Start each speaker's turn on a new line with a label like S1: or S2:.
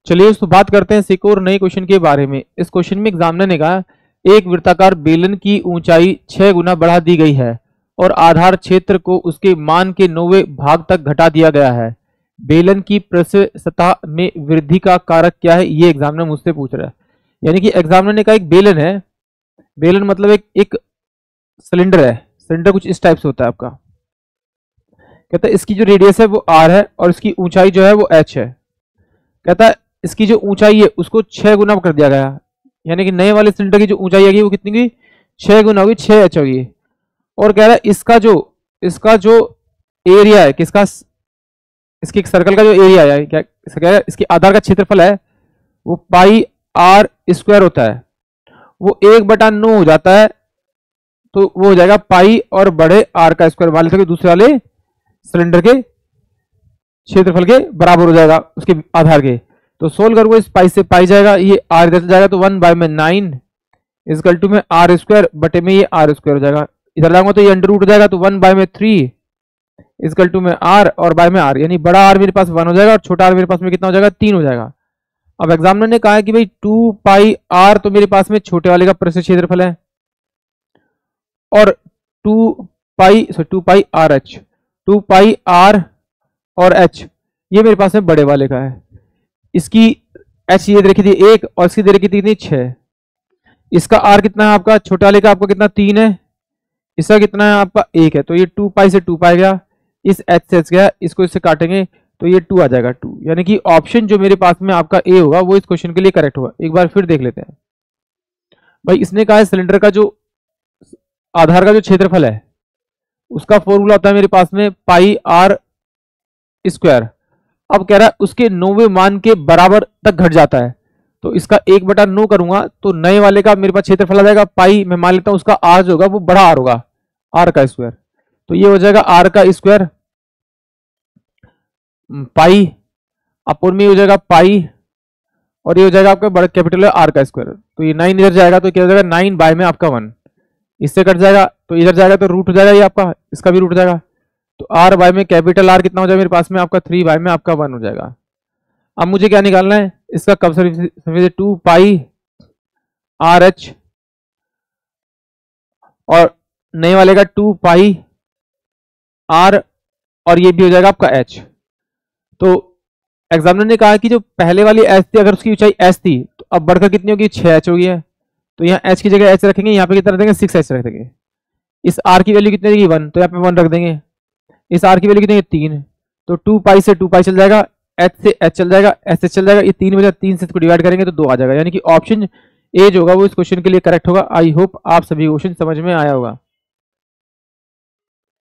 S1: चलिए दोस्तों बात करते हैं एक और नए क्वेश्चन के बारे में। इस क्वेश्चन में एग्जामिनर ने कहा एक वृत्ताकार बेलन की ऊंचाई 6 गुना बढ़ा दी गई है और आधार क्षेत्र को उसके मान के 9वें भाग तक घटा दिया गया है। बेलन की पृष्ठ सतह में वृद्धि का कारक क्या है, ये एग्जामिनर मुझसे पूछ रहा है। यानी कि एग्जामिनर ने कहा एक बेलन है, बेलन मतलब एक सिलेंडर है। सिलेंडर कुछ इस टाइप से होता है आपका। कहता है इसकी जो रेडियस है वो r है और इसकी ऊंचाई जो है वो h है। कहता है इसकी जो ऊंचाई है उसको 6 गुना कर दिया गया, यानी कि नए वाले सिलेंडर की जो ऊंचाई आएगी वो कितनी हुई, 6 गुना होगी, 6h होगी। और कह रहा है इसका जो एरिया है किसका, इसके सर्कल का जो एरिया है क्या कह रहा है, इसके आधार का क्षेत्रफल है वो पाई r स्क्वायर होता है, वो 1/9 हो जाता है। तो वो हो जाएगा पाई और बड़े r का स्क्वायर, मान लेते हैं दूसरे वाले सिलेंडर के क्षेत्रफल के बराबर हो जाएगा उसके आधार के। तो सोल्व करोगे इस पाई से पाई जाएगा, ये r इधर जाएगा तो 1/9 इक्वल टू में r स्क्वायर बटे में ये r स्क्वायर हो जाएगा। इधर जाऊंगा तो ये अंडर रूट हो जाएगा तो 1/3 इक्वल टू में r और बाय में r, यानी बड़ा r मेरे पास 1 हो जाएगा और छोटा r मेरे पास में कितना हो जाएगा, 3 हो जाएगा। अब एग्जामिनर ने कहा है कि भाई 2 पाई r तो मेरे पास में छोटे वाले का पृष्ठ क्षेत्रफल है और 2 पाई RH, 2 पाई r और h ये मेरे पास में बड़े वाले का है। इसकी h ये दे रखी थी 1 और इसकी दे रखी थी 6। इसका r कितना है आपका, छोटे वाले का आपका कितना 3 है, इसका कितना है आपका 1 है। तो ये 2 पाई से 2 पाई गया, इस h से h गया, इसको इससे काटेंगे तो ये 2 आ जाएगा 2, यानी कि ऑप्शन जो मेरे पास में आपका ए होगा वो इस क्वेश्चन के लिए करेक्ट होगा। एक बार फिर देख लेते हैं भाई। इसने कहा है सिलेंडर का जो आधार का जो क्षेत्रफल है उसका फॉर्मूला होता है मेरे पास में पाई r स्क्वायर। अब कह रहा है उसके 9वें मान के बराबर तक घट जाता है, तो इसका 1/9 करूंगा तो नए वाले का मेरे पास क्षेत्रफल आ जाएगा पाई, मैं मान लेता हूं उसका r जो होगा वो बड़ा r होगा, r का स्क्वायर। तो ये हो जाएगा r का स्क्वायर पाई अपोन में हो जाएगा पाई और ये हो जाएगा आपका बड़ा कैपिटल r का स्क्वायर। तो ये 9 इधर जाएगा तो क्या हो जाएगा 9 बाय में आपका 1, इससे कट जाएगा तो इधर जाएगा तो रूट हो जाएगा, ये आपका इसका भी रूट हो जाएगा। तो r बाय में कैपिटल R कितना हो जाएगा मेरे पास में आपका 3 बाय में आपका 1 हो जाएगा। अब मुझे क्या निकालना है, इसका कब से 2 पाई RH और नए वाले का 2 पाई R और ये भी हो जाएगा आपका H। तो एग्जामिनर ने कहा कि जो पहले वाली H थी अगर उसकी ऊंचाई S थी तो अब बढ़कर कितनी होगी 6H होगी है। तो यहाँ H की जगह H रखेंगे, यहाँ पे कितना रख देंगे 6H रख देंगे। इस R की वैल्यू कितनी देगी 1, तो यहाँ पे 1 रख देंगे। इस R की वैल्यू कितनी है 3, तो 2 पाई से 2 पाई चल जाएगा, H से H चल जाएगा, S से चल जाएगा, ये 3 बचा, 3 से इसको डिवाइड करेंगे तो 2 आ जाएगा। यानी कि ऑप्शन ए जो होगा वो इस क्वेश्चन के लिए करेक्ट होगा। आई होप आप सभी क्वेश्चन समझ में आया होगा।